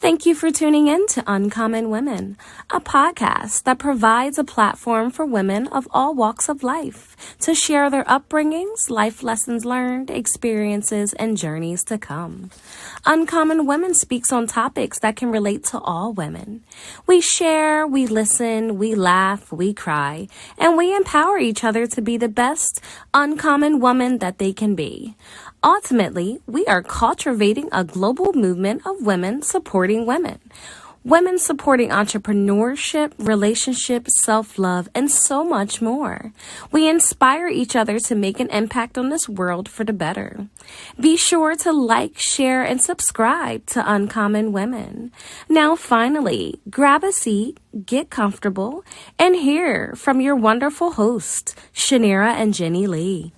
Thank you for tuning in to Uncommon Women, a podcast that provides a platform for women of all walks of life to share their upbringings, life lessons learned, experiences, and journeys to come. Uncommon Women speaks on topics that can relate to all women. We share, we listen, we laugh, we cry, and we empower each other to be the best uncommon woman that they can be. Ultimately, we are cultivating a global movement of women supporting women. Women supporting entrepreneurship, relationships, self-love, and so much more. We inspire each other to make an impact on this world for the better. Be sure to like, share, and subscribe to Uncommon Women. Now, finally, grab a seat, get comfortable, and hear from your wonderful hosts, Shanira and Jenny Lee.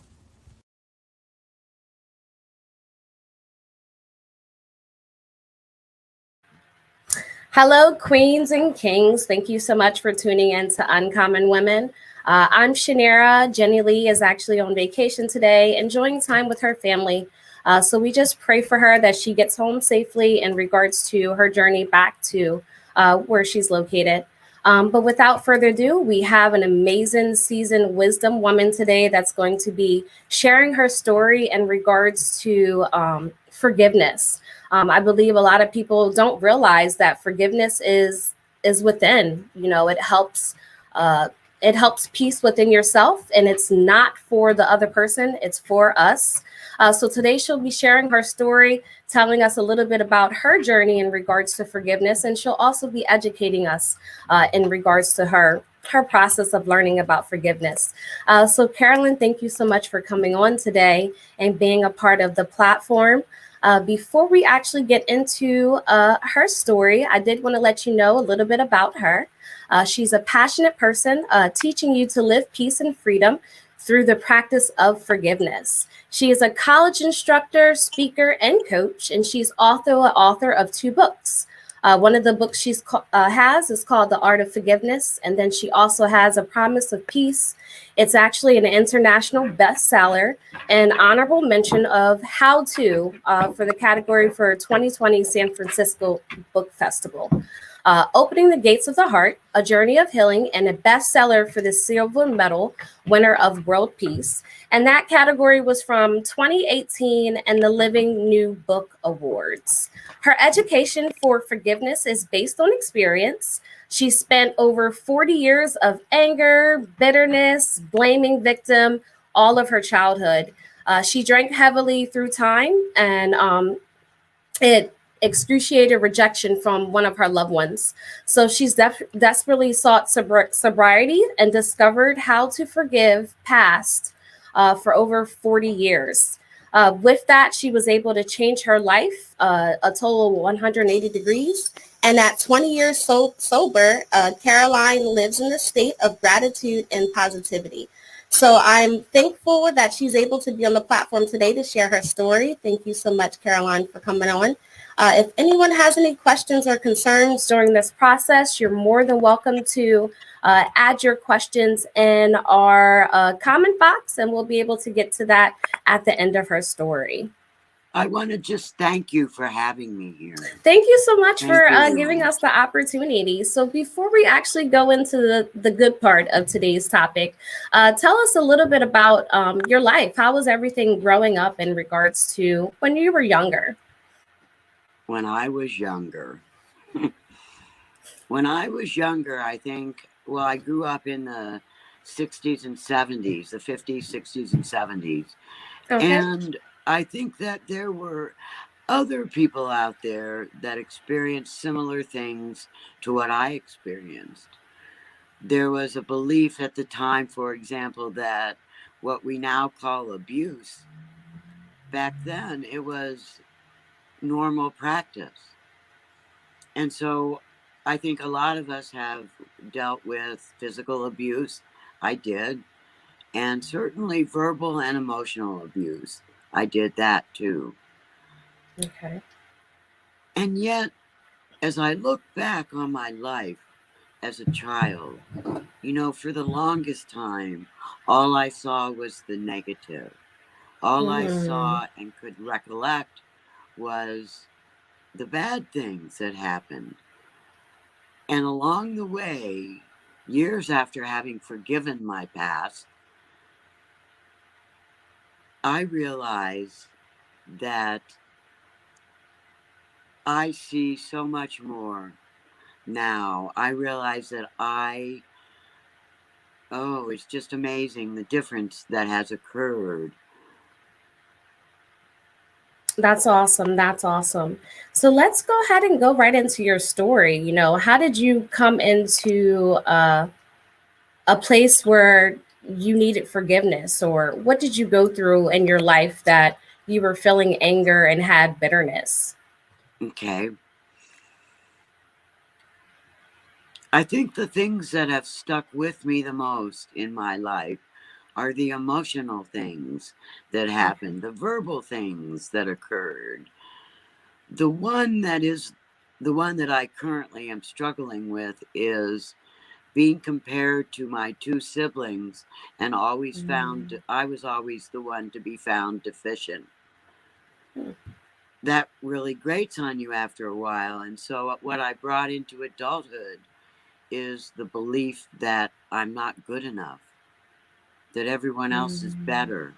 Hello, queens and kings. Thank you so much for tuning in to Uncommon Women. I'm Shanira. Jenny Lee is actually on vacation today, enjoying time with her family. So we just pray for her that she gets home safely in regards to her journey back to where she's located. But without further ado, we have an amazing seasoned wisdom woman today that's going to be sharing her story in regards to forgiveness. I believe a lot of people don't realize that forgiveness is within. You know, it helps peace within yourself, and it's not for the other person, it's for us. So today she'll be sharing her story, telling us a little bit about her journey in regards to forgiveness, and she'll also be educating us in regards to her process of learning about forgiveness. So Carolyn, thank you so much for coming on today and being a part of the platform. Before we actually get into her story, I did want to let you know a little bit about her. She's a passionate person teaching you to live peace and freedom through the practice of forgiveness. She is a college instructor, speaker, and coach, and she's also an author of 2 books. One of the books she has is called The Art of Forgiveness, and then she also has A Promise of Peace. It's actually an international bestseller, an honorable mention of How To for the category for 2020 San Francisco Book Festival. Opening the Gates of the Heart, A Journey of Healing, and a bestseller for the silver medal winner of World Peace. And that category was from 2018 and the Living New Book Awards. Her education for forgiveness is based on experience. She spent over 40 years of anger, bitterness, blaming victim, all of her childhood. She drank heavily through time, and it excruciated rejection from one of her loved ones. So she's desperately sought sobriety and discovered how to forgive past for over 40 years. With that, she was able to change her life a total of 180 degrees. And at 20 years sober, Caroline lives in a state of gratitude and positivity. So I'm thankful that she's able to be on the platform today to share her story. Thank you so much, Caroline, for coming on. If anyone has any questions or concerns during this process, you're more than welcome to add your questions in our comment box, and we'll be able to get to that at the end of her story. I want to just thank you for having me here. Thank you so much for giving us the opportunity. So before we actually go into the good part of today's topic, tell us a little bit about your life. How was everything growing up in regards to when you were younger? When I was younger, I think, well, I grew up in the 60s and 70s, the 50s, 60s, and 70s. Okay. And I think that there were other people out there that experienced similar things to what I experienced. There was a belief at the time, for example, that what we now call abuse, back then it was normal practice. And so I think a lot of us have dealt with physical abuse. I did. And certainly verbal and emotional abuse. I did that too. Okay. And yet, as I look back on my life as a child, you know, for the longest time, all I saw was the negative. All I saw and could recollect was the bad things that happened. And along the way, years after having forgiven my past, I realized that I see so much more now. I realize that it's just amazing the difference that has occurred. That's awesome. That's awesome. So let's go ahead and go right into your story. You know, how did you come into a place where you needed forgiveness, or what did you go through in your life that you were feeling anger and had bitterness? Okay. I think the things that have stuck with me the most in my life are the emotional things that happened, the verbal things that occurred. The one that I currently am struggling with is being compared to my two siblings and Mm. I was always the one to be found deficient. Hmm. That really grates on you after a while. And so what I brought into adulthood is the belief that I'm not good enough, that everyone else is Mm. better.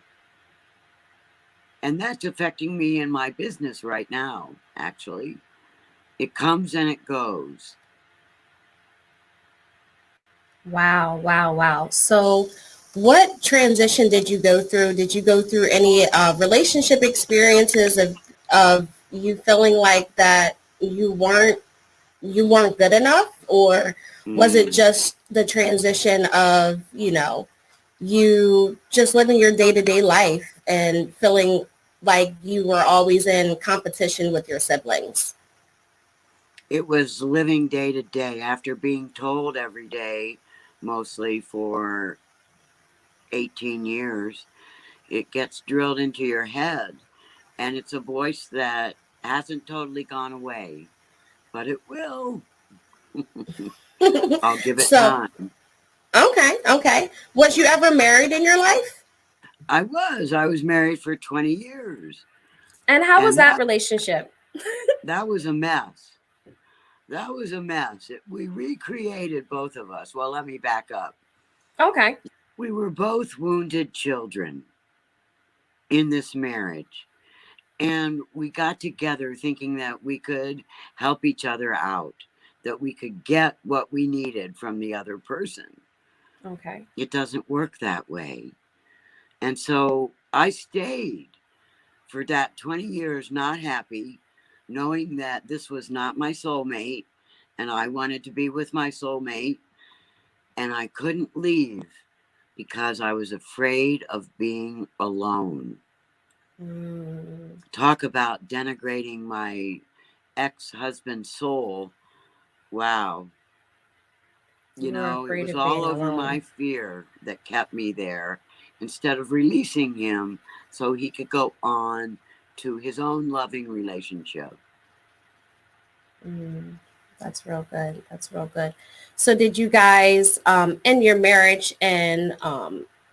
And that's affecting me in my business right now, actually. It comes and it goes. Wow, wow, wow. So, what transition did you go through? Did you go through any relationship experiences of you feeling like that you weren't good enough, or was it Mm. just the transition of, you just living your day-to-day life and feeling like you were always in competition with your siblings? It was living day to day after being told every day, mostly for 18 years. It gets drilled into your head, and it's a voice that hasn't totally gone away, but it will. I'll give it So, time. okay, okay. Was you ever married in your life? I was married for 20 years, And how was and that relationship? that was a mess. That was a mess. We recreated, both of us. Well, let me back up. Okay. We were both wounded children in this marriage. And we got together thinking that we could help each other out, that we could get what we needed from the other person. Okay. It doesn't work that way. And so I stayed for that 20 years not happy, knowing that this was not my soulmate and I wanted to be with my soulmate, and I couldn't leave because I was afraid of being alone. Mm, Talk about denigrating my ex-husband's soul. Wow. you were It afraid was of all being over my alone. fear that kept me there instead of releasing him so he could go on to his own loving relationship. Mm, that's real good. That's real good. So, did you guys end your marriage in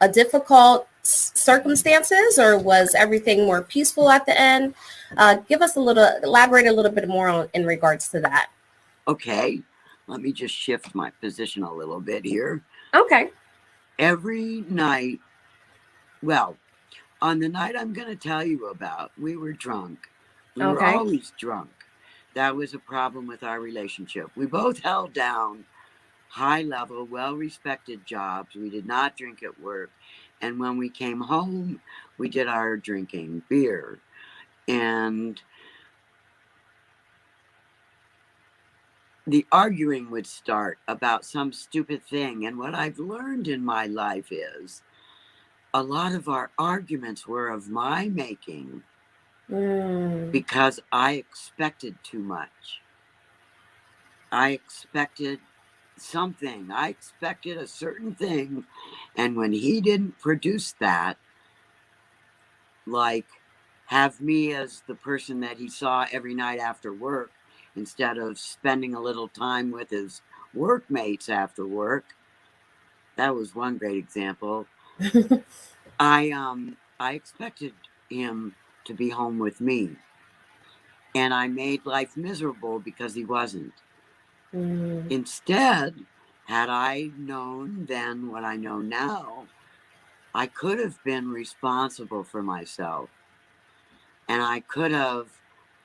a difficult circumstances, or was everything more peaceful at the end? Give us elaborate a little bit more in regards to that. Okay, let me just shift my position a little bit here. Okay. Every night, well, on the night I'm going to tell you about, we were drunk. We were Okay. always drunk. That was a problem with our relationship. We both held down high level, well respected jobs. We did not drink at work. And when we came home, we did our drinking beer. And the arguing would start about some stupid thing. And what I've learned in my life is a lot of our arguments were of my making Mm, because I expected too much. I expected something. I expected a certain thing. And when he didn't produce that, like have me as the person that he saw every night after work instead of spending a little time with his workmates after work. That was one great example. I expected him to be home with me. And I made life miserable because he wasn't. Mm. Instead, had I known then what I know now, I could have been responsible for myself. And I could have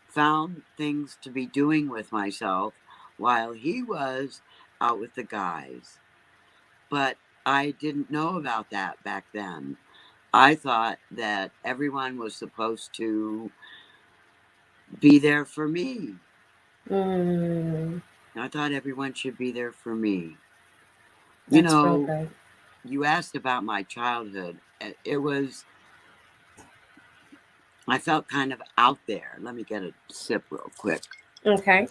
found things to be doing with myself while he was out with the guys. But I didn't know about that back then. I thought that everyone was supposed to be there for me. Mm. I thought everyone should be there for me. That's real good. You asked about my childhood. It was, I felt kind of out there. Let me get a sip real quick. Okay.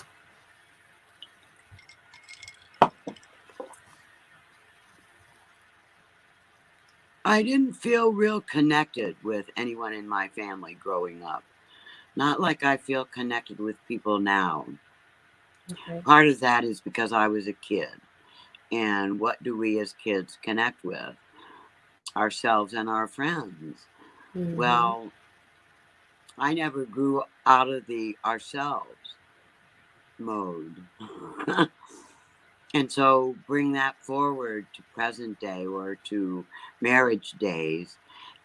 I didn't feel real connected with anyone in my family growing up. Not like I feel connected with people now. Okay. Part of that is because I was a kid. And what do we as kids connect with? Ourselves and our friends. Mm-hmm. Well, I never grew out of the ourselves mode. And so bring that forward to present day or to marriage days,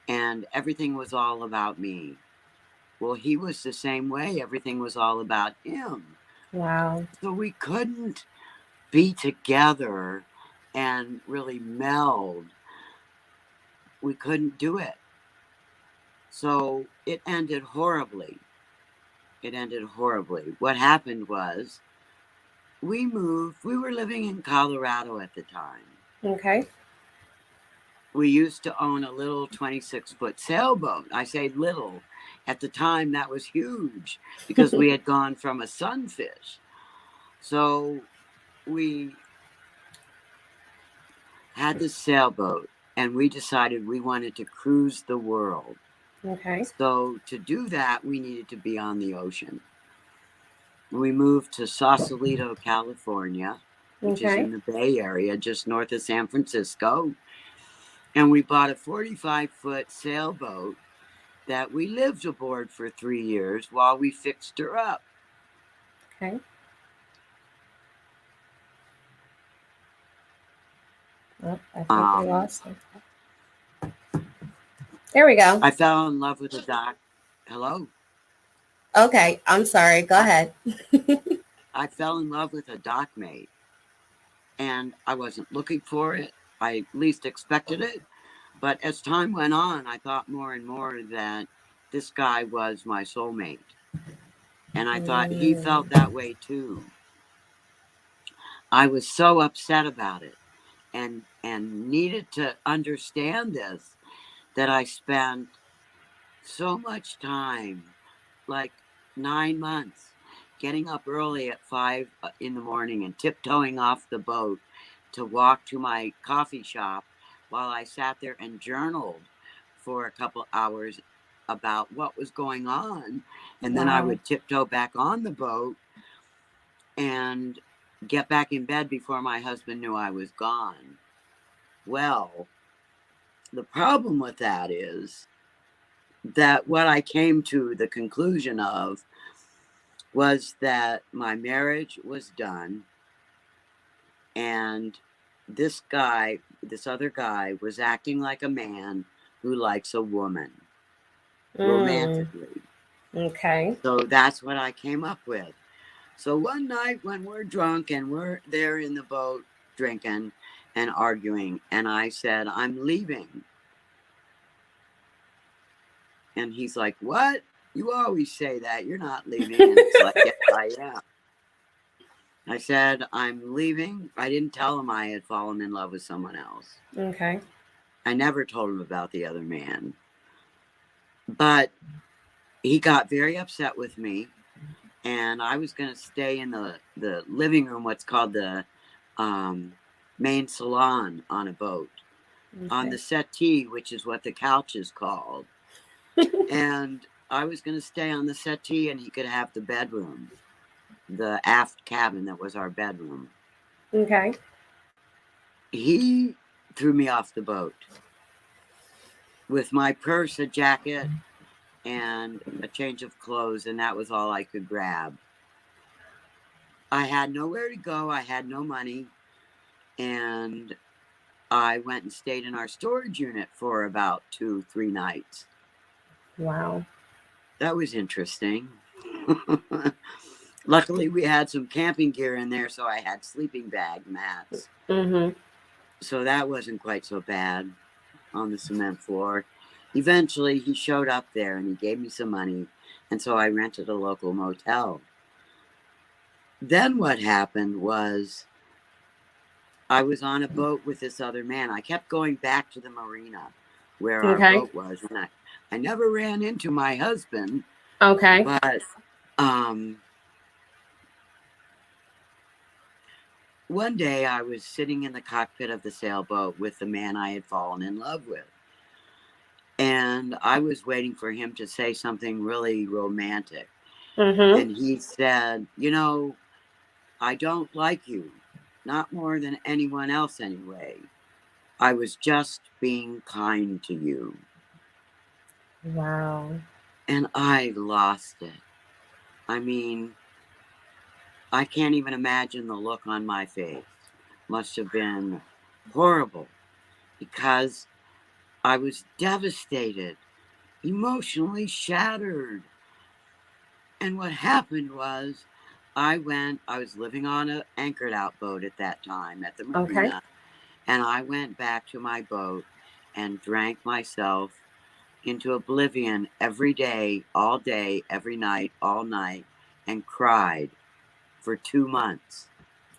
and everything was all about me. Well, he was the same way. Everything was all about him. Wow. So we couldn't be together and really meld. We couldn't do it. So it ended horribly. It ended horribly. What happened was we moved. We were living in Colorado at the time. Okay. We used to own a little 26-foot sailboat. I say little. At the time, that was huge because we had gone from a sunfish. So we had this sailboat and we decided we wanted to cruise the world. Okay. So to do that, we needed to be on the ocean. We moved to Sausalito, California, which is Okay. in the Bay Area, just north of San Francisco. And we bought a 45-foot sailboat that we lived aboard for 3 years while we fixed her up. Okay. Oh, I think we lost him. There we go. I fell in love with a dock. Hello? Okay. I'm sorry. Go ahead. I fell in love with a dock mate, and I wasn't looking for it. I least expected it. But as time went on, I thought more and more that this guy was my soulmate. And I thought he felt that way too. I was so upset about it and needed to understand this, that I spent so much time, like 9 months, getting up early at 5 in the morning and tiptoeing off the boat to walk to my coffee shop while I sat there and journaled for a couple hours about what was going on. And then I Wow. would tiptoe back on the boat and get back in bed before my husband knew I was gone. Well, the problem with that is that what I came to the conclusion of was that my marriage was done, and this other guy, was acting like a man who likes a woman romantically. Okay. So that's what I came up with. So one night when we're drunk and we're there in the boat drinking and arguing, and I said, I'm leaving. And he's like, what? You always say that. You're not leaving. And it's like, yes, I am. I said, I'm leaving. I didn't tell him I had fallen in love with someone else. Okay. I never told him about the other man. But he got very upset with me. And I was going to stay in the living room, what's called the main salon on a boat, on the settee, which is what the couch is called. And I was going to stay on the settee and he could have the bedroom, the aft cabin that was our bedroom. Okay. He threw me off the boat with my purse, a jacket, and a change of clothes, and that was all I could grab. I had nowhere to go. I had no money, and I went and stayed in our storage unit for about 2-3 nights. Wow. That was interesting. Luckily, we had some camping gear in there, so I had sleeping bag mats. Mm-hmm. So that wasn't quite so bad on the cement floor. Eventually, he showed up there and he gave me some money, and so I rented a local motel. Then what happened was I was on a boat with this other man. I kept going back to the marina where our Okay. boat was, and I never ran into my husband. Okay. But one day I was sitting in the cockpit of the sailboat with the man I had fallen in love with. And I was waiting for him to say something really romantic. Mm-hmm. And he said, you know, I don't like you. Not more than anyone else anyway. I was just being kind to you. Wow. And I lost it. I mean, I can't even imagine the look on my face. Must have been horrible because I was devastated, emotionally shattered. And what happened was I was living on an anchored out boat at that time at the marina. Okay. And I went back to my boat and drank myself into oblivion every day, every night, all night, and cried for 2 months.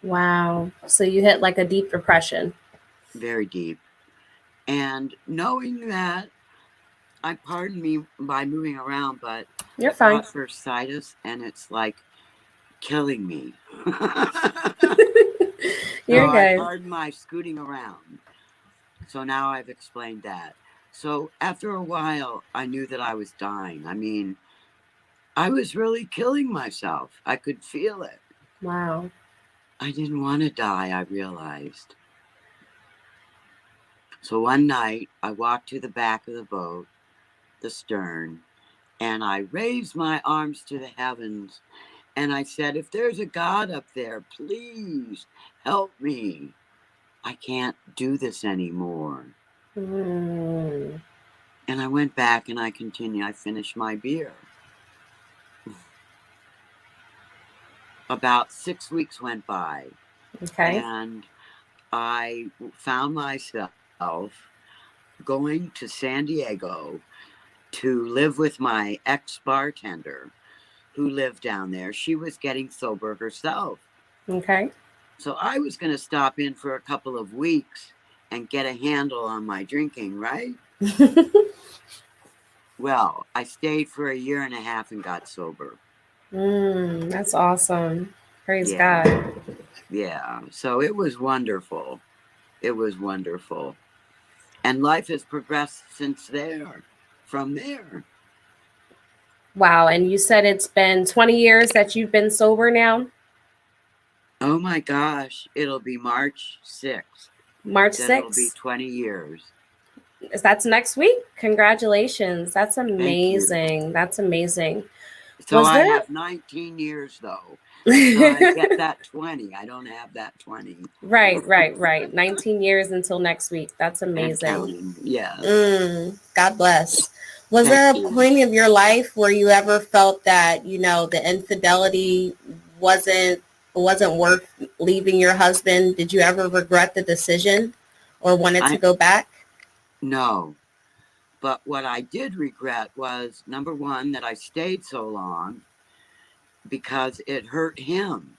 Wow. So you hit like a deep depression. Very deep. And knowing that, pardon me by moving around, but You're I fine. got bursitis and it's like killing me. You're I good. pardon my scooting around. So now I've explained that. So after a while, I knew that I was dying. I mean, I was really killing myself. I could feel it. Wow. I didn't want to die, I realized. So one night, I walked to the back of the boat, the stern, and I raised my arms to the heavens. And I said, if there's a God up there, please help me. I can't do this anymore. Mm. And I went back and I continued. I finished my beer. About 6 weeks went by. Okay. And I found myself going to San Diego to live with my ex-bartender who lived down there. She was getting sober herself. Okay. So I was going to stop in for a couple of weeks and get a handle on my drinking, right? Well, I stayed for 1.5 years and got sober. That's awesome. Praise Yeah. God. Yeah. So it was wonderful. It was wonderful. And life has progressed from there. Wow. And you said it's been 20 years that you've been sober now? Oh my gosh. It'll be March 6th. March Then it'll be 6th. 20 years. That's next week. Congratulations. That's amazing. Thank you. That's amazing. So Was I there have 19 years though. So I get that 20. I don't have that 20. Right. 19 years until next week. That's amazing. And counting. Yes. God bless. Was Thank there a you. point of your life where you ever felt that, the infidelity wasn't worth leaving your husband? Did you ever regret the decision or wanted to go back? No. But what I did regret was, number one, that I stayed so long because it hurt him.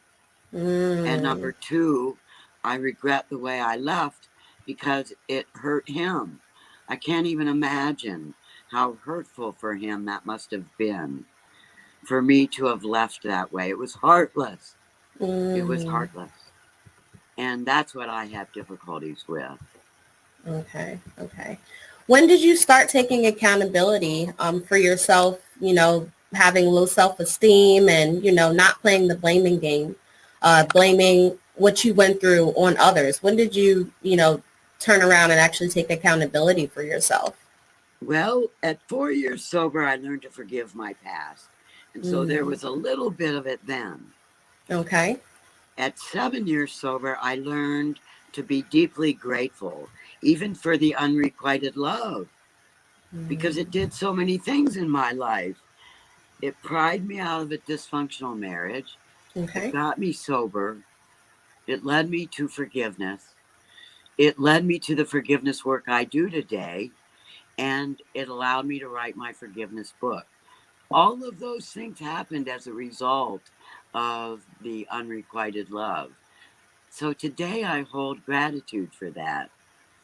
And number two, I regret the way I left because it hurt him. I can't even imagine how hurtful for him that must have been for me to have left that way. It was heartless. It was heartless. And that's what I have difficulties with. Okay. When did you start taking accountability for yourself, having low self-esteem and, not playing the blaming game, blaming what you went through on others? When did you, turn around and actually take accountability for yourself? Well, at 4 years sober, I learned to forgive my past. And so there was a little bit of it then. Okay. At 7 years sober, I learned to be deeply grateful, even for the unrequited love, because it did so many things in my life. It pried me out of a dysfunctional marriage. It Okay. got me sober. It led me to forgiveness. It led me to the forgiveness work I do today. And it allowed me to write my forgiveness book. All of those things happened as a result of the unrequited love. So today I hold gratitude for that.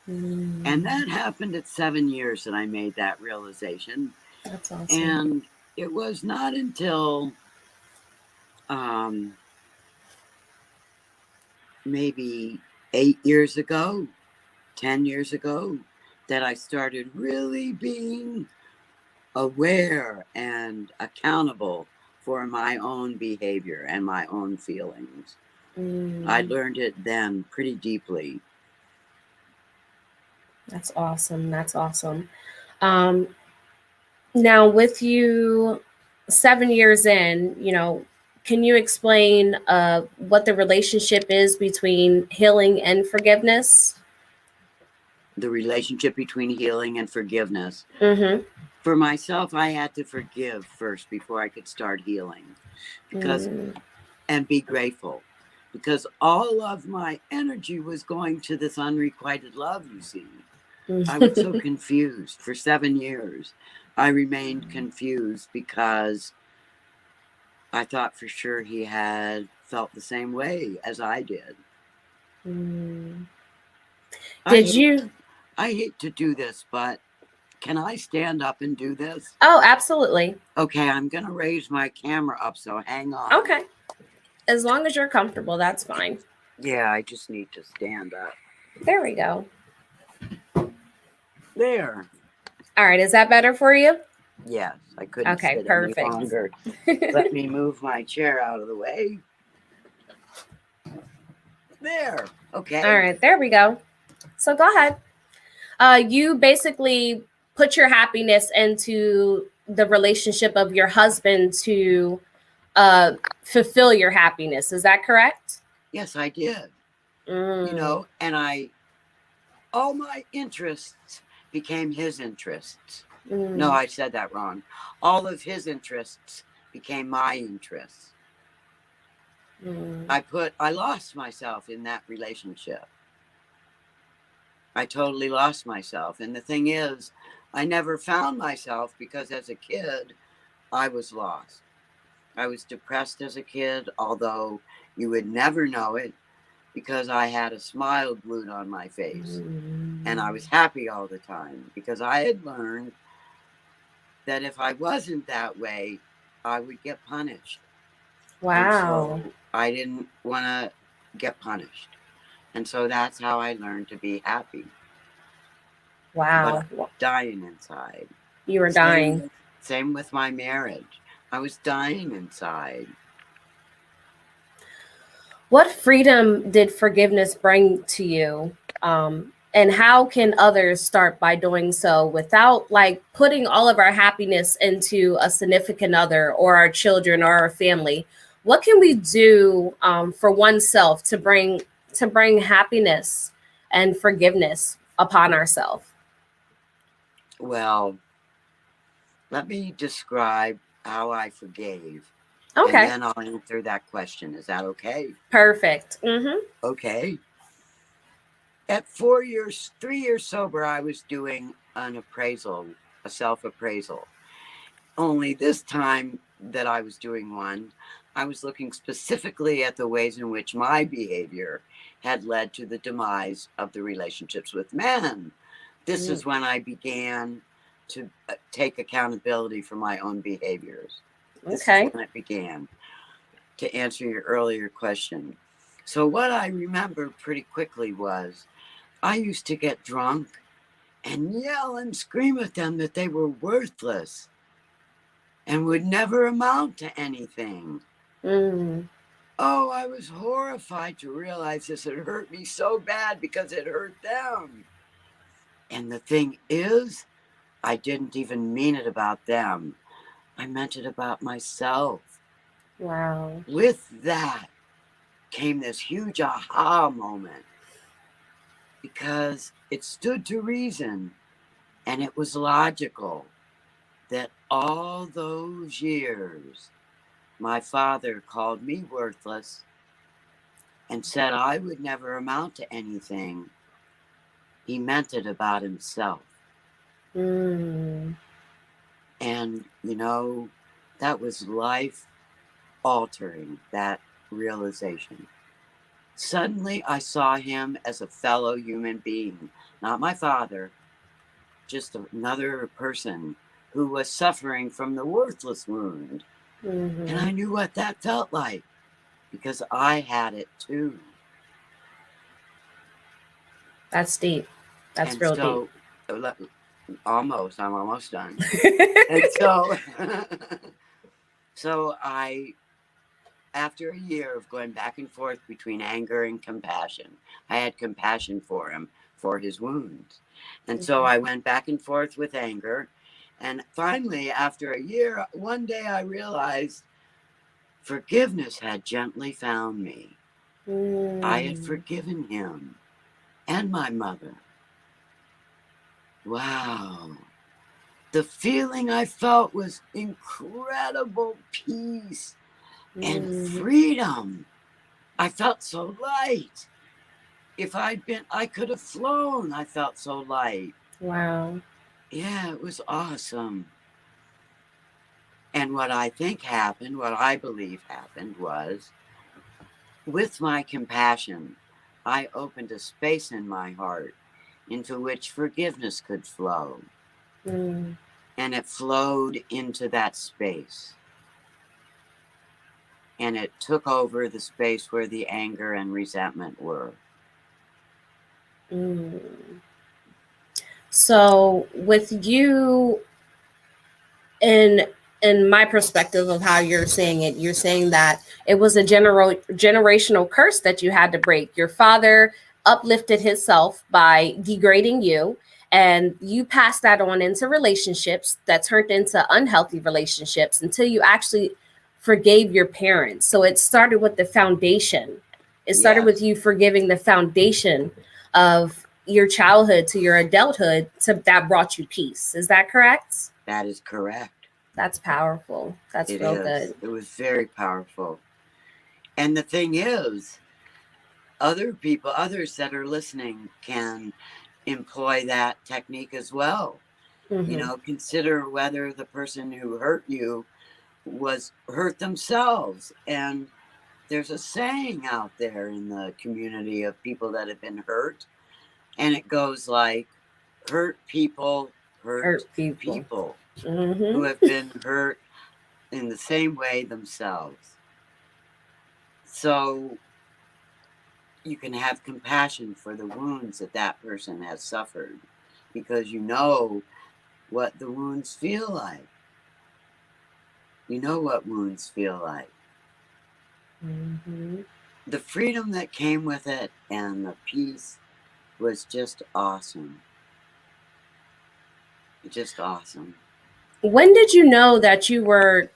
And that happened at 7 years that I made that realization. That's awesome. And it was not until maybe 8 years ago, 10 years ago, that I started really being aware and accountable for my own behavior and my own feelings. I learned it then pretty deeply. That's awesome. That's awesome. Now, with you 7 years in, can you explain what the relationship is between healing and forgiveness? The relationship between healing and forgiveness. Mm-hmm. For myself, I had to forgive first before I could start healing, because and be grateful, because all of my energy was going to this unrequited love, you see. I was so confused for 7 years. I remained confused because I thought for sure he had felt the same way as I did. I hate to do this, but can I stand up and do this? Oh, absolutely. Okay, I'm going to raise my camera up, so hang on. Okay. As long as you're comfortable, that's fine. Yeah, I just need to stand up. There we go. There. All right, is that better for you? Yes, I couldn't sit perfect. any longer. Let me move my chair out of the way. There. Okay. All right, there we go. So go ahead. You basically put your happiness into the relationship of your husband to fulfill your happiness. Is that correct? Yes, I did. And all my interests became his interests. No, I said that wrong. All of his interests became my interests. I lost myself in that relationship. I totally lost myself. And the thing is, I never found myself because as a kid, I was lost. I was depressed as a kid, although you would never know it because I had a smile glued on my face. And I was happy all the time because I had learned that if I wasn't that way, I would get punished. Wow. And so I didn't want to get punished. And so that's how I learned to be happy. Wow. But I was dying inside. You were dying. Same with my marriage. I was dying inside. What freedom did forgiveness bring to you? And how can others start by doing so without putting all of our happiness into a significant other or our children or our family? What can we do for oneself to bring happiness and forgiveness upon ourselves? Well, let me describe how I forgave. Okay. And then I'll answer that question. Is that okay? Perfect. Okay. At 3 years sober, I was doing an appraisal, a self-appraisal. Only this time that I was doing one, I was looking specifically at the ways in which my behavior had led to the demise of the relationships with men. This is when I began to take accountability for my own behaviors. This is when it began, to answer your earlier question. So what I remember pretty quickly was I used to get drunk and yell and scream at them that they were worthless and would never amount to anything. Oh, I was horrified to realize this had hurt me so bad because it hurt them. And the thing is, I didn't even mean it about them. I meant it about myself. Wow. With that came this huge aha moment, because it stood to reason and it was logical that all those years my father called me worthless and said I would never amount to anything. He meant it about himself. Mm. And, you know, that was life altering, that realization. Suddenly, I saw him as a fellow human being, not my father, just another person who was suffering from the worthless wound. Mm-hmm. And I knew what that felt like because I had it too. That's deep. That's And real so, deep. I'm almost done. And so, so after a year of going back and forth between anger and compassion, I had compassion for him, for his wounds. And so I went back and forth with anger. And finally, after a year, one day I realized forgiveness had gently found me. I had forgiven him and my mother. Wow. The feeling I felt was incredible peace and freedom. I felt so light. If I could have flown. I felt so light. Wow. Yeah, it was awesome. And what I think happened, what I believe happened was, with my compassion, I opened a space in my heart into which forgiveness could flow. And it flowed into that space. And it took over the space where the anger and resentment were. So with you, in my perspective of how you're saying it, you're saying that it was a generational curse that you had to break. Your father uplifted himself by degrading you, and you passed that on into relationships that turned into unhealthy relationships until you actually forgave your parents. So it started with the foundation. It started with you forgiving the foundation of your childhood to your adulthood, that brought you peace. Is that correct? That is correct. That's powerful. That's real good. It was very powerful. And the thing is, others that are listening can employ that technique as well. You know, consider whether the person who hurt you was hurt themselves. And there's a saying out there in the community of people that have been hurt, and it goes like, hurt people hurt people who have been hurt in the same way themselves. So you can have compassion for the wounds that that person has suffered, because you know what the wounds feel like. You know what wounds feel like. The freedom that came with it and the peace was just awesome. Just awesome. When did you know that you were,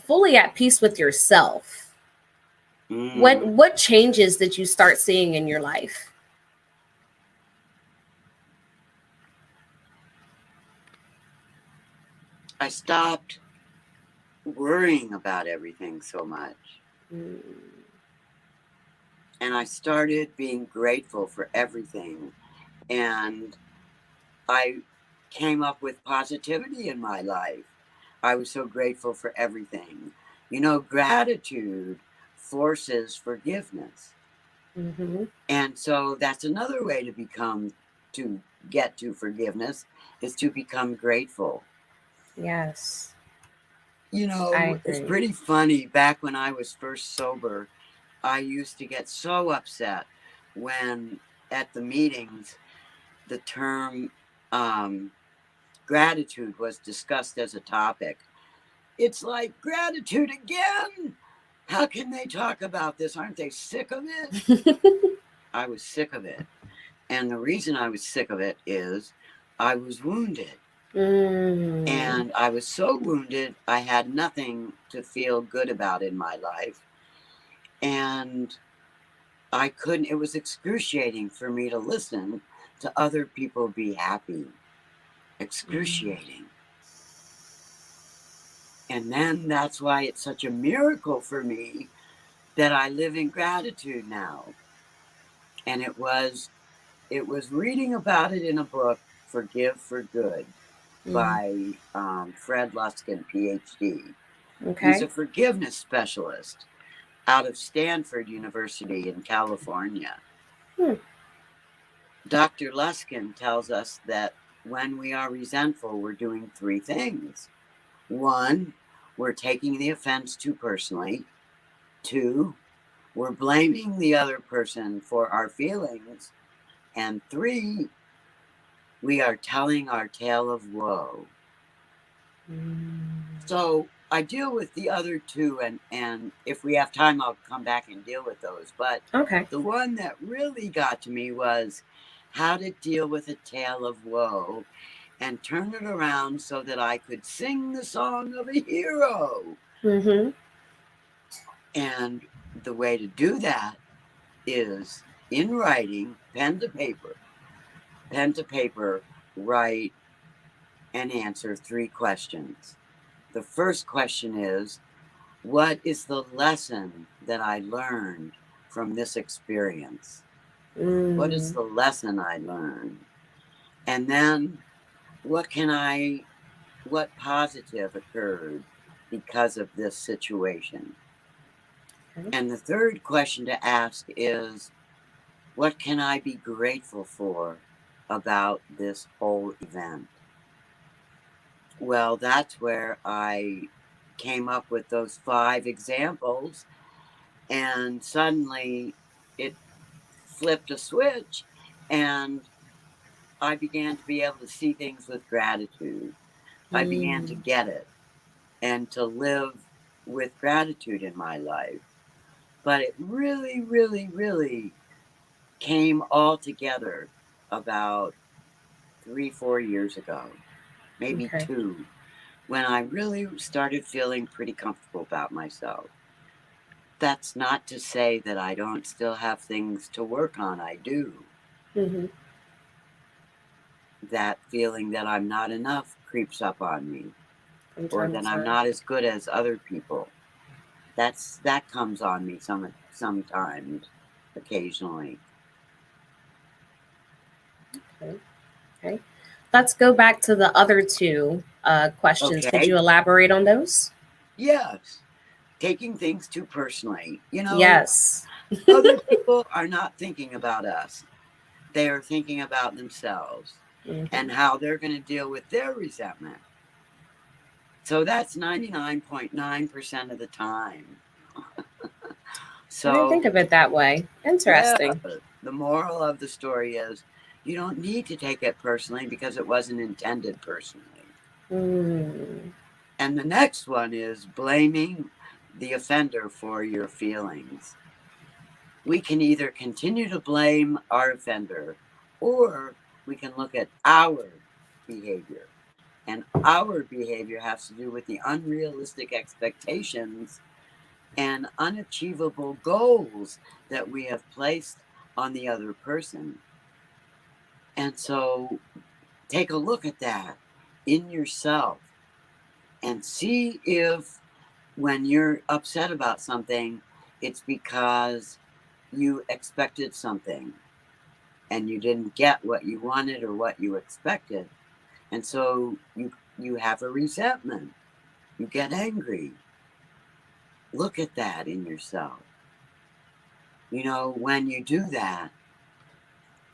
fully at peace with yourself? What changes did you start seeing in your life? I stopped worrying about everything so much. And I started being grateful for everything. And I came up with positivity in my life. I was so grateful for everything. You know, gratitude forces forgiveness. And so that's another way to get to forgiveness, is to become grateful. Yes. You know, it's pretty funny. Back when I was first sober, I used to get so upset when at the meetings the term gratitude was discussed as a topic. It's like, gratitude again? How can they talk about this? Aren't they sick of it? I was sick of it. And the reason I was sick of it is I was wounded. And I was so wounded, I had nothing to feel good about in my life. And I couldn't, it was excruciating for me to listen to other people be happy. Excruciating. And then that's why it's such a miracle for me that I live in gratitude now. And it was reading about it in a book, Forgive for Good, by Fred Luskin, PhD. Okay. He's a forgiveness specialist out of Stanford University in California. Dr. Luskin tells us that when we are resentful, we're doing three things. One, we're taking the offense too personally. Two, we're blaming the other person for our feelings. And three, we are telling our tale of woe. So I deal with the other two, and if we have time, I'll come back and deal with those. But the one that really got to me was how to deal with a tale of woe and turn it around so that I could sing the song of a hero. And the way to do that is in writing, pen to paper, write and answer three questions. The first question is, what is the lesson that I learned from this experience? What is the lesson I learned? And then what positive occurred because of this situation? And the third question to ask is, what can I be grateful for about this whole event? Well, that's where I came up with those 5 examples, and suddenly it flipped a switch, and I began to be able to see things with gratitude. I began to get it and to live with gratitude in my life. But it really, really, really came all together about 3-4 years ago, maybe 2, when I really started feeling pretty comfortable about myself. That's not to say that I don't still have things to work on. I do. That feeling that I'm not enough creeps up on me, or that I'm not as good as other people. That comes on me sometimes, occasionally. Okay. Let's go back to the other 2 questions. Could you elaborate on those? Yes. Taking things too personally. Yes. Other people are not thinking about us. They are thinking about themselves and how they're going to deal with their resentment. So that's 99.9% of the time. So I didn't think of it that way. Interesting. Yeah, the moral of the story is you don't need to take it personally because it wasn't intended personally. And the next one is blaming the offender for your feelings. We can either continue to blame our offender, or we can look at our behavior. And our behavior has to do with the unrealistic expectations and unachievable goals that we have placed on the other person. And so take a look at that in yourself and see if when you're upset about something, it's because you expected something and you didn't get what you wanted or what you expected. And so you have a resentment. You get angry. Look at that in yourself. When you do that,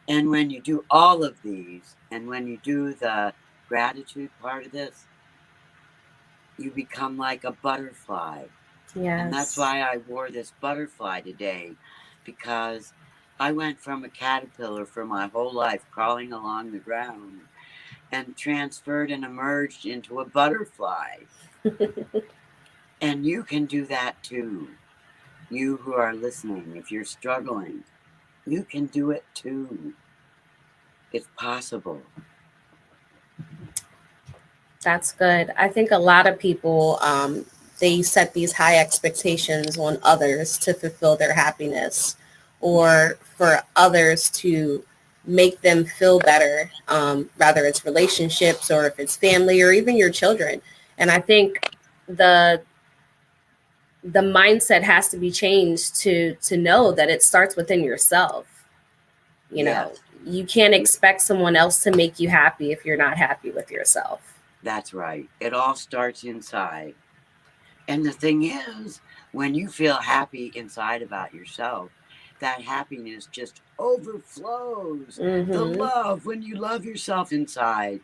and when you do all of these, and when you do the gratitude part of this, you become like a butterfly. Yes. And that's why I wore this butterfly today, because I went from a caterpillar for my whole life crawling along the ground and transferred and emerged into a butterfly. And you can do that too. You who are listening, if you're struggling, you can do it too. It's possible. That's good. I think a lot of people, they set these high expectations on others to fulfill their happiness or for others to make them feel better, whether it's relationships or if it's family or even your children. And I think the the mindset has to be changed to know that it starts within yourself. You know, Yes, you can't expect someone else to make you happy if you're not happy with yourself. that's right. It all starts inside. And the thing is, when you feel happy inside about yourself, that happiness just overflows. The Mm-hmm. love, when you love yourself inside,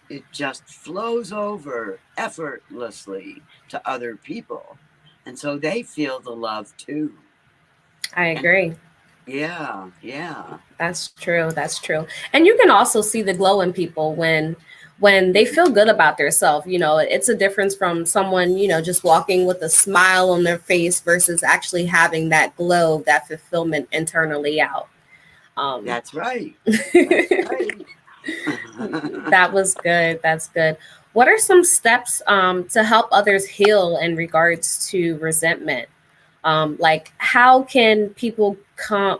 it just flows over effortlessly to other people. And so they feel the love too. I And agree. yeah, yeah. That's true. That's true. And you can also see the glow in people when they Mhm. feel good about themselves. You know, it's a difference from someone, just walking with a smile on their face versus actually having that glow, that fulfillment internally out. Um, That's right. That's right. that was good. That's good. What are some steps to help others heal in regards to resentment? Like how can people come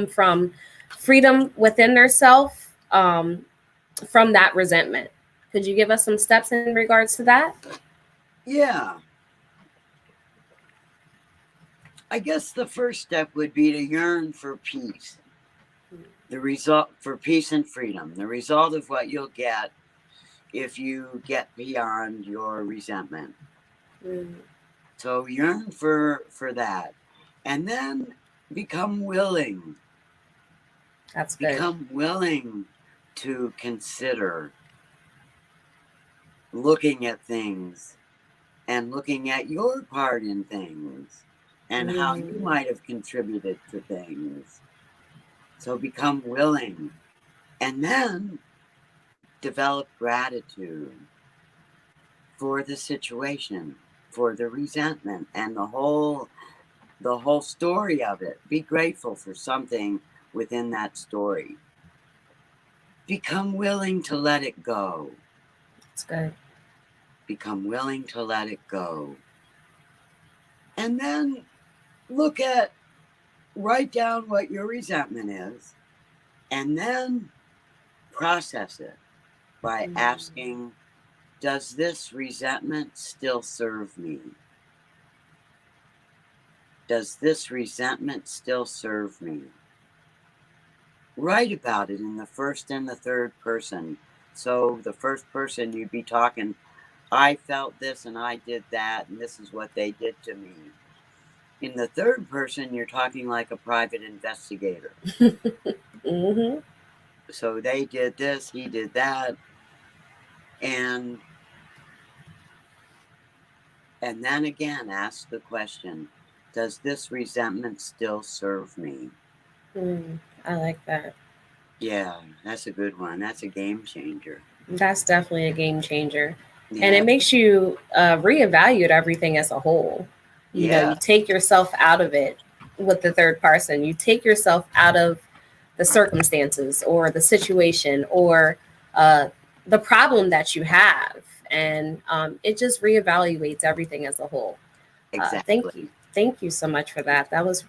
from freedom within their self from that resentment? Could you give us some steps in regards to that? Yeah. I guess the first step would be to yearn for peace. The result for peace and freedom. The result of what you'll get if you get beyond your resentment. Mm, So yearn for that. And then become willing. that's good. Become willing to consider looking at things and looking at your part in things and how you Mm, might have contributed to things. So become willing and then develop gratitude for the situation, for the resentment and the whole story of it. Be grateful for something within that story. Become willing to let it go. that's good. Become willing to let it go. And then look at, write down what your resentment is, and then process it by Mm, asking, does this resentment still serve me? Does this resentment still serve me? Write about it in the first and the third person. So, the first person you'd be talking, I felt this and I did that, and this is what they did to me. In the third person, you're talking like a private investigator. mm-hmm. So, they did this, he did that, and and then again ask the question, does this resentment still serve me? I like that. Yeah, that's a good one. That's a game changer. That's definitely a game changer. And it Yeah, makes you reevaluate everything as a whole. You yeah, take yourself out of it with the third person. You take yourself out of the circumstances or the situation or uh, the problem that you have. And it just reevaluates everything as a whole. Thank you. exactly. Thank you so much for that. That was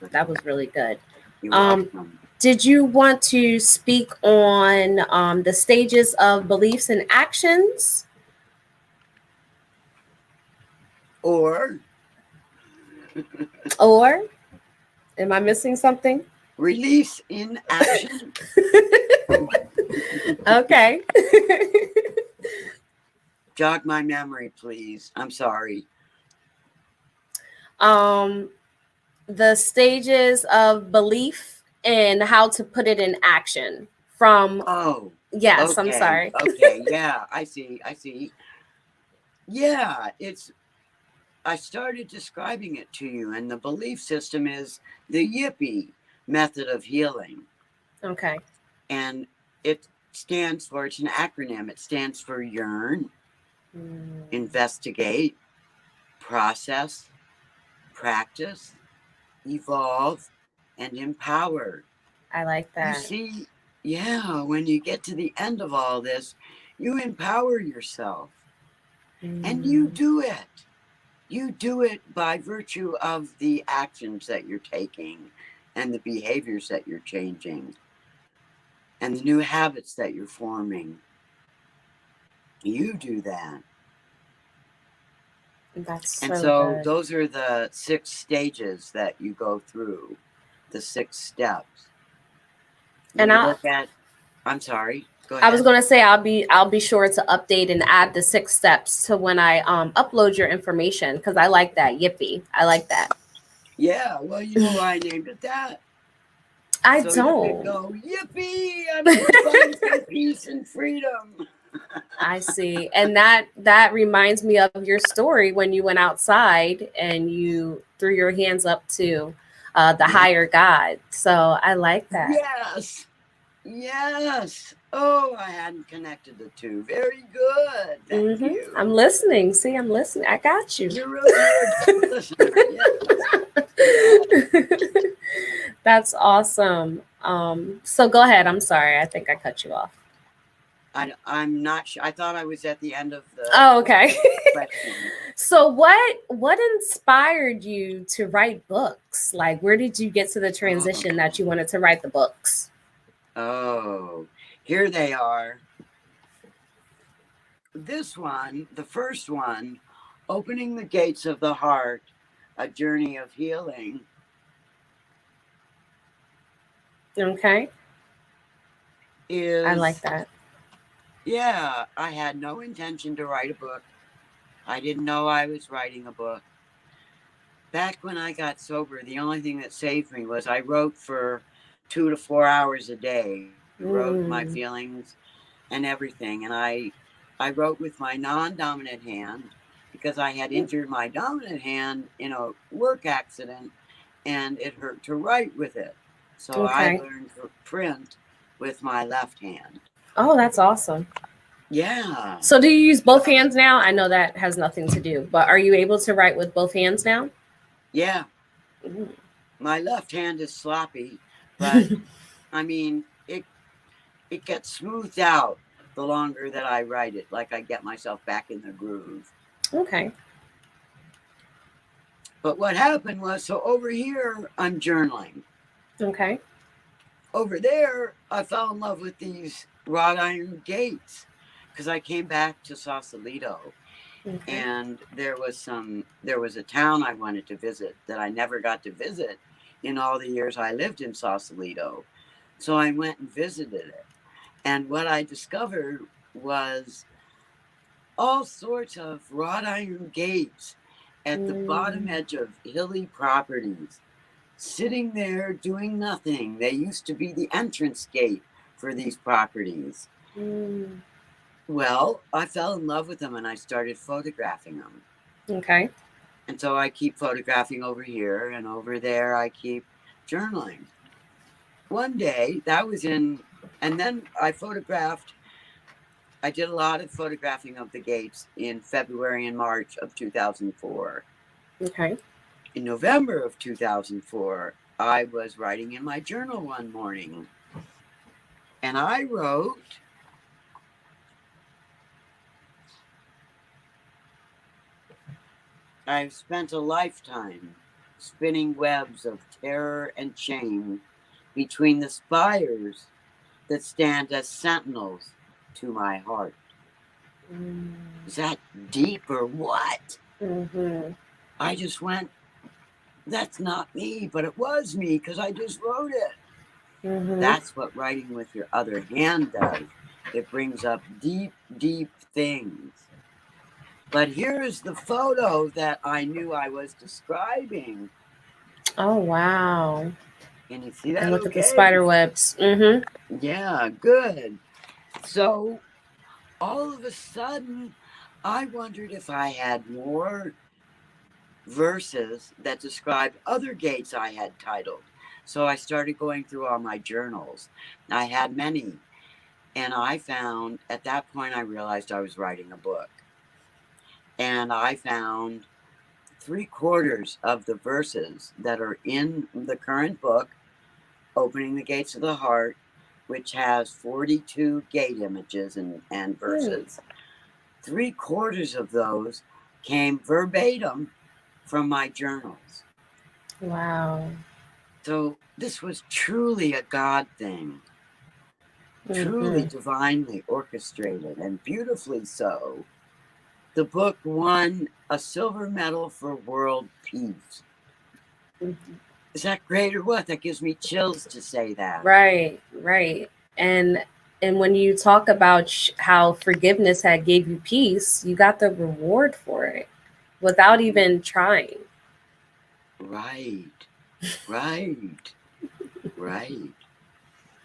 really good. You're Um, welcome. did you want to speak on the stages of beliefs and actions? Or Or am I missing something? release in action. Okay. Jog my memory, please. I'm sorry. um, the stages of belief and how to put it in action. From Oh, yes, I'm okay. sorry. Okay. Yeah, I see. I see. Yeah, I started describing it to you, and the belief system is the yippee method of healing. Okay. And it stands for, it's an acronym, it stands for yearn, Mm, investigate, process, practice, evolve, and empower. I like You that. see, yeah, when you get to the end of all this, You empower yourself. And you do it. You do it by virtue of the actions that you're taking and the behaviors that you're changing and the new habits that you're forming. You do that. That's And so so good. those are the 6 stages that you go through, the 6 steps. When And you look at, I'm sorry, go ahead. I was gonna say I'll be sure to update and add the 6 steps to when I upload your information, because I like that. Yippee. I like that. Yeah, well, you know why I named it that? I So don't. you could go, yippee, I'm going to find some peace and freedom. I see. And that reminds me of your story when you went outside and you threw your hands up to the higher God. So I like that. Yes. Yes. Oh, I hadn't connected the two. Very good. Thank you. I'm listening. See, I'm listening. I got you. You're a good listener. Yes. That's awesome. So go ahead. I'm sorry. I think I cut you off. I'm not sure. I thought I was at the end of the okay. question. So what inspired you to write books? Like, where did you get to the transition that you wanted to write the books? Oh, here they are. This one, the first one, Opening the Gates of the Heart, A Journey of Healing. Okay. I like that. Yeah, I had no intention to write a book. I didn't know I was writing a book. Back when I got sober, the only thing that saved me was I wrote for 2 to 4 hours a day. I wrote my feelings and everything. And I wrote with my non-dominant hand because I had injured my dominant hand in a work accident and it hurt to write with it. So I learned to print with my left hand. Oh, that's awesome. Yeah. So do you use both hands now? I know that has nothing to do, but are you able to write with both hands now? Yeah. My left hand is sloppy, but I mean, it gets smoothed out the longer that I write it. Like I get myself back in the groove. Okay. But what happened was, so over here, I'm journaling. Okay. Over there, I fell in love with these wrought iron gates because I came back to Sausalito. Okay. And there was a town I wanted to visit that I never got to visit in all the years I lived in Sausalito. So I went and visited it. And what I discovered was all sorts of wrought iron gates at the bottom edge of hilly properties, sitting there doing nothing. They used to be the entrance gate for these properties. Well, I fell in love with them and I started photographing them. Okay. And so I keep photographing over here, and over there I keep journaling. One day, and then I did a lot of photographing of the gates in February and March of 2004. Okay. In November of 2004, I was writing in my journal one morning, and I wrote, I've spent a lifetime spinning webs of terror and shame between the spires that stand as sentinels to my heart. Is that deep or what? I just went, that's not me, but it was me because I just wrote it. That's what writing with your other hand does. It brings up deep, deep things. But here is the photo that I knew I was describing. Oh, wow. Can you see that? And look at the spider webs. Yeah, good. So all of a sudden, I wondered if I had more verses that described other gates I had titled. So I started going through all my journals. I had many. And I found, at that point, I realized I was writing a book. And I found 3/4 of the verses that are in the current book, Opening the Gates of the Heart, which has 42 gate images and verses. 3/4 of those came verbatim from my journals. Wow. So this was truly a God thing, truly divinely orchestrated, and beautifully so. The book won a silver medal for world peace. Is that great or what? That gives me chills to say that. Right. And when you talk about how forgiveness had gave you peace, you got the reward for it without even trying. Right.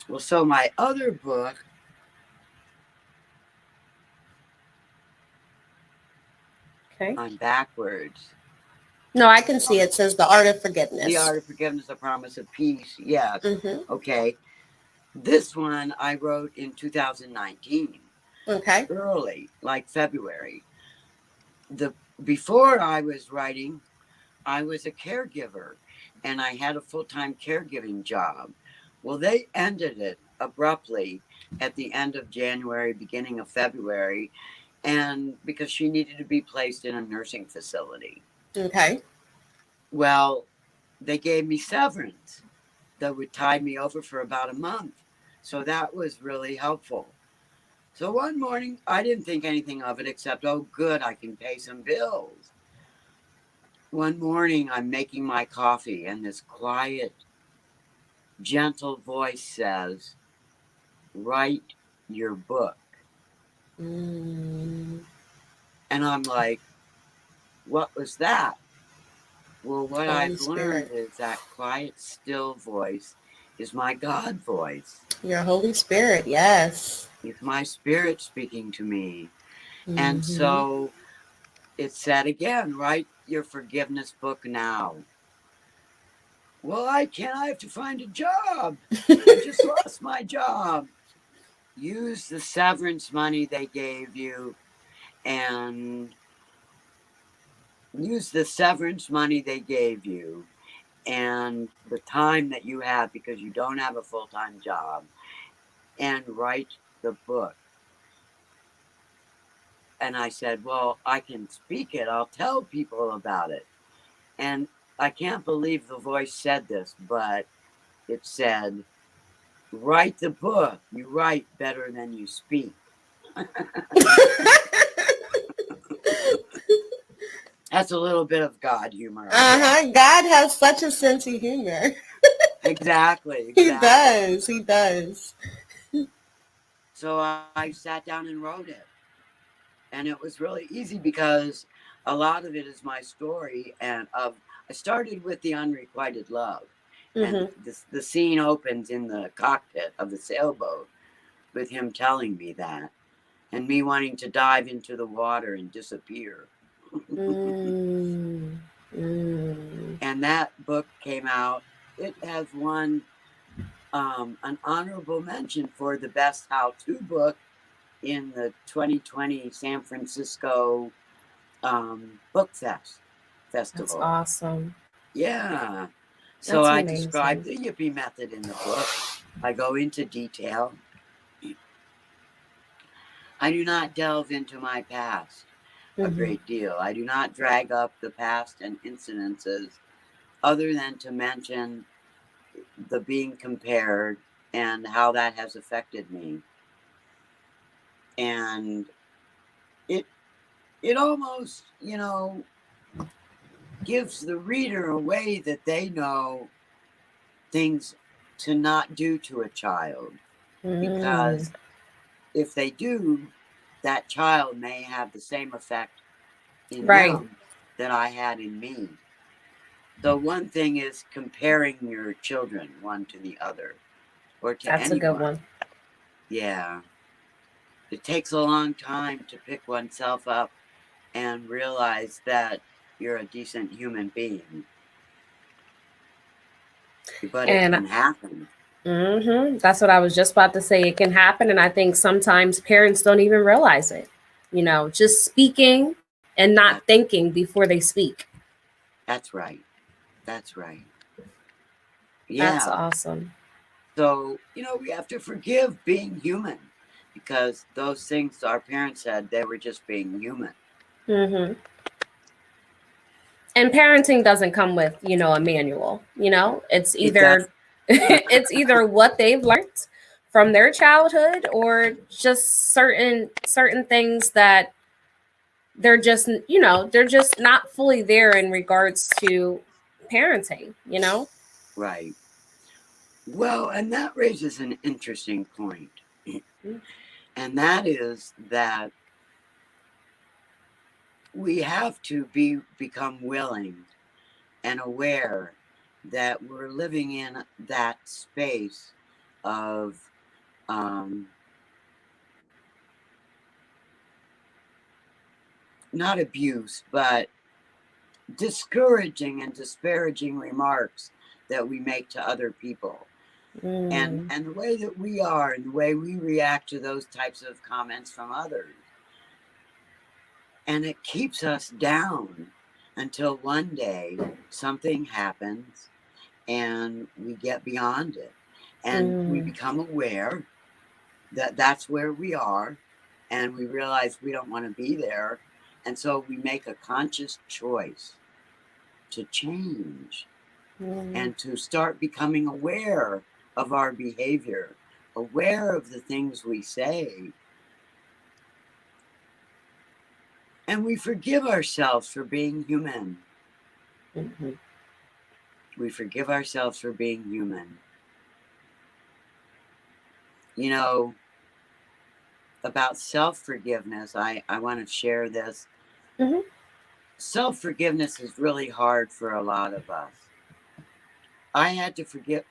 Well, so my other book, I'm backwards. No, I can see it says The Art of Forgiveness. The Art of Forgiveness, The Promise of Peace. Yeah. Okay. This one I wrote in 2019. Okay. Early, like February. Before I was writing, I was a caregiver and I had a full-time caregiving job. Well, they ended it abruptly at the end of January, beginning of February, and because she needed to be placed in a nursing facility. Okay. Well, they gave me severance that would tide me over for about a month. So that was really helpful. So one morning, I didn't think anything of it except, oh, good, I can pay some bills. One morning, I'm making my coffee, and this quiet, gentle voice says, write your book. And I'm like, what was that? Well, what I've learned is that quiet, still voice is my God voice. Your Holy Spirit, yes. It's my spirit speaking to me. And so it said again, write your forgiveness book now. Well, I can't. I have to find a job. I just lost my job. Use the severance money they gave you and use the severance money they gave you and the time that you have because you don't have a full-time job and write the book. And I said, well, I can speak it. I'll tell people about it. And I can't believe the voice said this, but it said, write the book. You write better than you speak. That's a little bit of God humor. God has such a sense of humor. Exactly. He does. So I sat down and wrote it. And it was really easy because a lot of it is my story. And I started with the unrequited love. And the scene opens in the cockpit of the sailboat with him telling me that. And me wanting to dive into the water and disappear. And that book came out. It has won an honorable mention for the best how-to book in the 2020 San Francisco Book Festival. That's awesome. Yeah. So I describe the Yippie method in the book. I go into detail. I do not delve into my past a great deal. I do not drag up the past and incidences other than to mention the being compared and how that has affected me. And it almost, gives the reader a way that they know things to not do to a child. Because if they do, that child may have the same effect in them that I had in me. So one thing is comparing your children one to the other or to anyone. That's a good one. Yeah. It takes a long time to pick oneself up and realize that you're a decent human being. But it can happen. That's what I was just about to say. It can happen. And I think sometimes parents don't even realize it. Just speaking and not thinking before they speak. That's right. Yeah. That's awesome. So, we have to forgive being human, because those things our parents said, they were just being human. Mm-hmm. And parenting doesn't come with, a manual. It's It does. either it's either what they've learned from their childhood, or just certain things that they're just not fully there in regards to parenting. Right. Well, and that raises an interesting point. And that is that we have to become willing and aware that we're living in that space of not abuse, but discouraging and disparaging remarks that we make to other people. And the way that we are, and the way we react to those types of comments from others. And it keeps us down until one day something happens and we get beyond it, and we become aware that that's where we are, and we realize we don't want to be there. And so we make a conscious choice to change and to start becoming aware of our behavior, aware of the things we say. And we forgive ourselves for being human. Mm-hmm. We forgive ourselves for being human. About self-forgiveness, I want to share this. Mm-hmm. Self-forgiveness is really hard for a lot of us. I had to forgive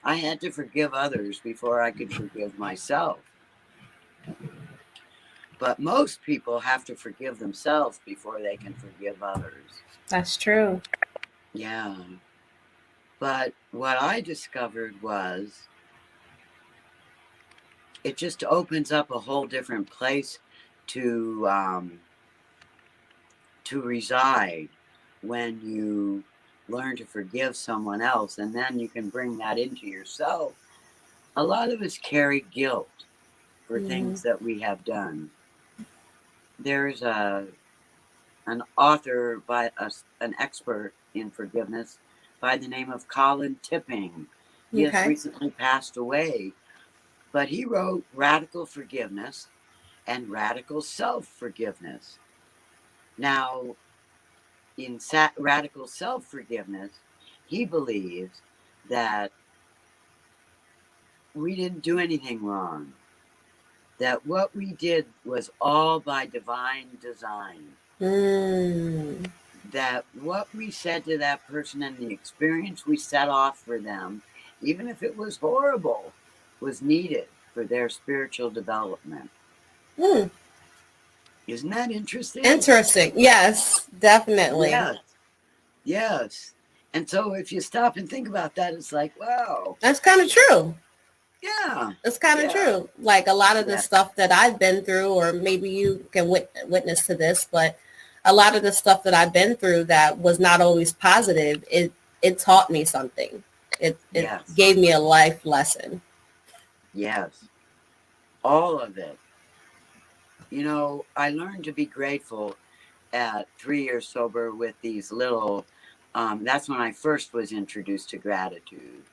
I had to forgive others before I could forgive myself. But most people have to forgive themselves before they can forgive others. That's true. Yeah. But what I discovered was it just opens up a whole different place to reside when you learn to forgive someone else, and then you can bring that into yourself. A lot of us carry guilt for things that we have done. There's an author, an expert in forgiveness, by the name of Colin Tipping. He has recently passed away, but he wrote Radical Forgiveness and Radical Self-Forgiveness. Now, in radical self-forgiveness, he believes that we didn't do anything wrong, that what we did was all by divine design, that what we said to that person and the experience we set off for them, even if it was horrible, was needed for their spiritual development. Isn't that interesting? Interesting. Yes, definitely. Yes. And so if you stop and think about that, it's like, wow. That's kind of true. Yeah. It's kind of true. Like a lot of the stuff that I've been through, or maybe you can witness to this, but a lot of the stuff that I've been through that was not always positive, it taught me something. It gave me a life lesson. Yes. All of it. I learned to be grateful at 3 years sober with these little, that's when I first was introduced to gratitude.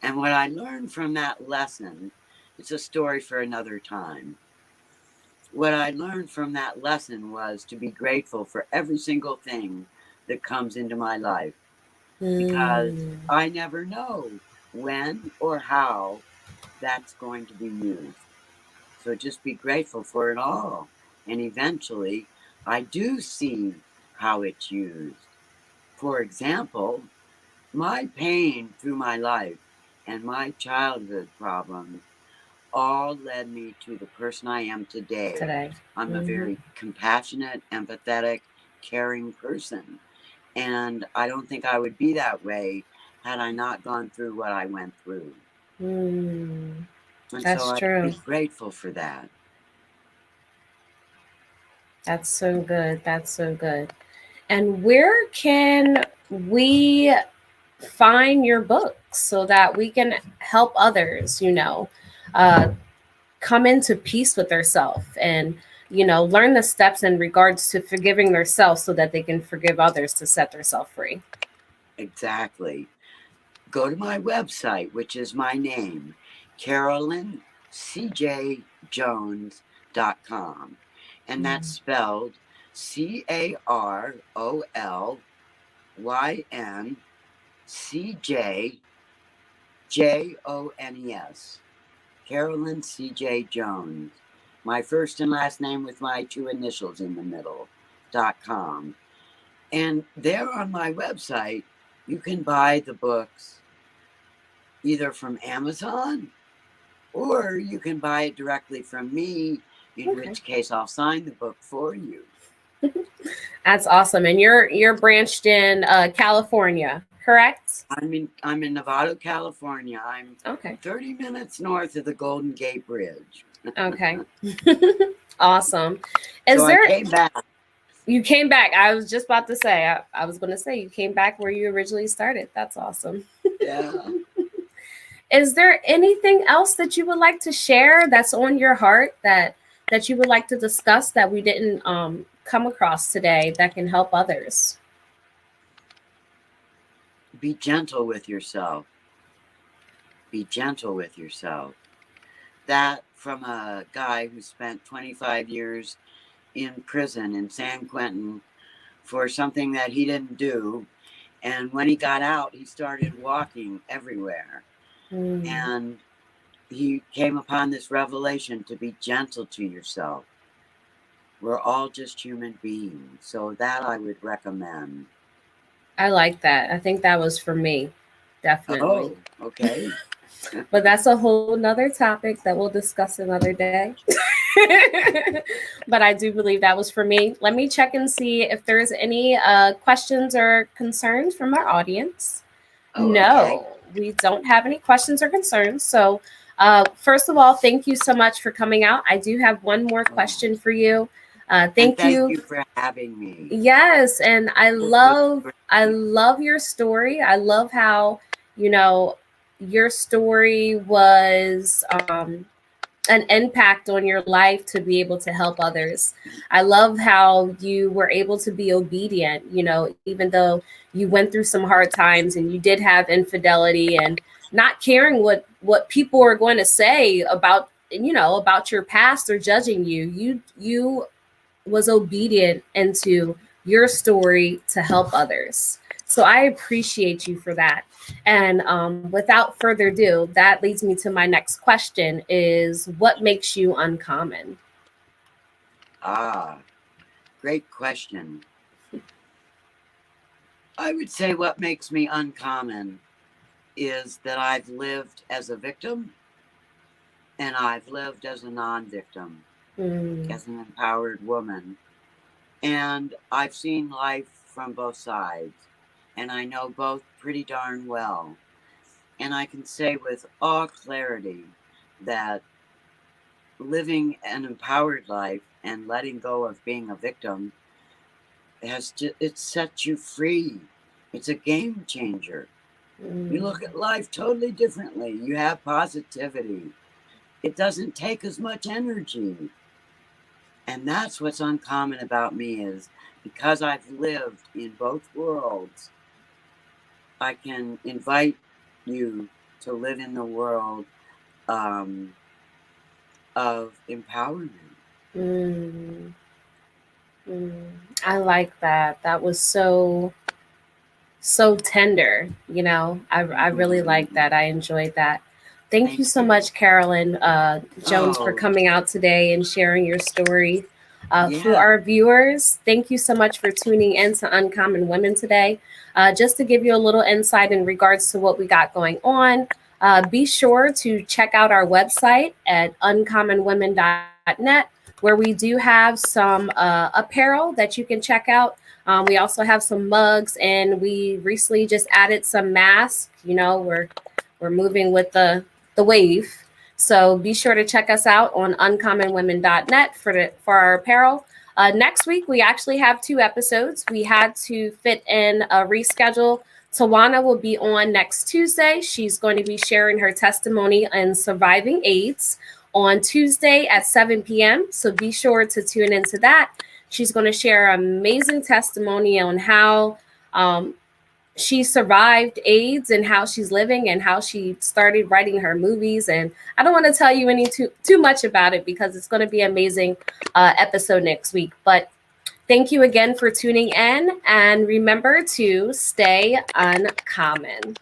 And what I learned from that lesson, it's a story for another time. What I learned from that lesson was to be grateful for every single thing that comes into my life. Because I never know when or how that's going to be used. So just be grateful for it all. And eventually, I do see how it's used. For example, my pain through my life and my childhood problems all led me to the person I am today. I'm a very compassionate, empathetic, caring person. And I don't think I would be that way had I not gone through what I went through. And That's so true. I'm grateful for that. That's so good. That's so good. And where can we find your books so that we can help others, come into peace with themselves and, learn the steps in regards to forgiving themselves so that they can forgive others to set themselves free. Exactly. Go to my website, which is my name, Carolyn CJ Jones.com. And that's spelled CarolynCJ Jones. Carolyn CJ Jones. My first and last name with my two initials in the middle.com. And there on my website, you can buy the books either from Amazon or you can buy it directly from me, in which case I'll sign the book for you. That's awesome. And you're branched in California, correct? I'm in Nevada, California. I'm 30 minutes north of the Golden Gate Bridge. Okay. Awesome. I came back. You came back. I was just about to say, I was going to say you came back where you originally started. That's awesome. Yeah. Is there anything else that you would like to share that's on your heart that you would like to discuss that we didn't come across today that can help others? Be gentle with yourself. Be gentle with yourself. That from a guy who spent 25 years in prison in San Quentin for something that he didn't do. And when he got out, he started walking everywhere. And he came upon this revelation to be gentle to yourself. We're all just human beings. So that I would recommend. I like that. I think that was for me. Definitely. Oh, okay. But that's a whole nother topic that we'll discuss another day. But I do believe that was for me. Let me check and see if there's any questions or concerns from our audience. No, we don't have any questions or concerns. So first of all, thank you so much for coming out. I do have one more question for you. Thank you for having me. Yes, and I love your story. I love how, your story was an impact on your life to be able to help others. I love how you were able to be obedient, even though you went through some hard times and you did have infidelity and not caring what people are going to say about, about your past or judging you. You was obedient into your story to help others. So I appreciate you for that. And without further ado, that leads me to my next question is what makes you uncommon? Great question. I would say what makes me uncommon is that I've lived as a victim and I've lived as a non-victim, as an empowered woman. And I've seen life from both sides. And I know both pretty darn well. And I can say with all clarity that living an empowered life and letting go of being a victim it sets you free. It's a game changer. You look at life totally differently. You have positivity. It doesn't take as much energy. And that's what's uncommon about me is because I've lived in both worlds, I can invite you to live in the world of empowerment. I like that. That was so tender. I really like that. I enjoyed that. Thank you so much, Carolyn Jones, for coming out today and sharing your story. For our viewers, thank you so much for tuning in to Uncommon Women today. Just to give you a little insight in regards to what we got going on, be sure to check out our website at uncommonwomen.net, where we do have some apparel that you can check out. We also have some mugs, and we recently just added some masks. We're moving with the wave. So be sure to check us out on uncommonwomen.net for our apparel. Next week, we actually have 2 episodes. We had to fit in a reschedule Tawana will be on next Tuesday. She's going to be sharing her testimony on surviving AIDS on Tuesday at 7 p.m. So be sure to tune into that. She's going to share an amazing testimony on how she survived AIDS and how she's living and how she started writing her movies. And I don't want to tell you too much about it because it's going to be an amazing episode next week. But thank you again for tuning in, and remember to stay uncommon.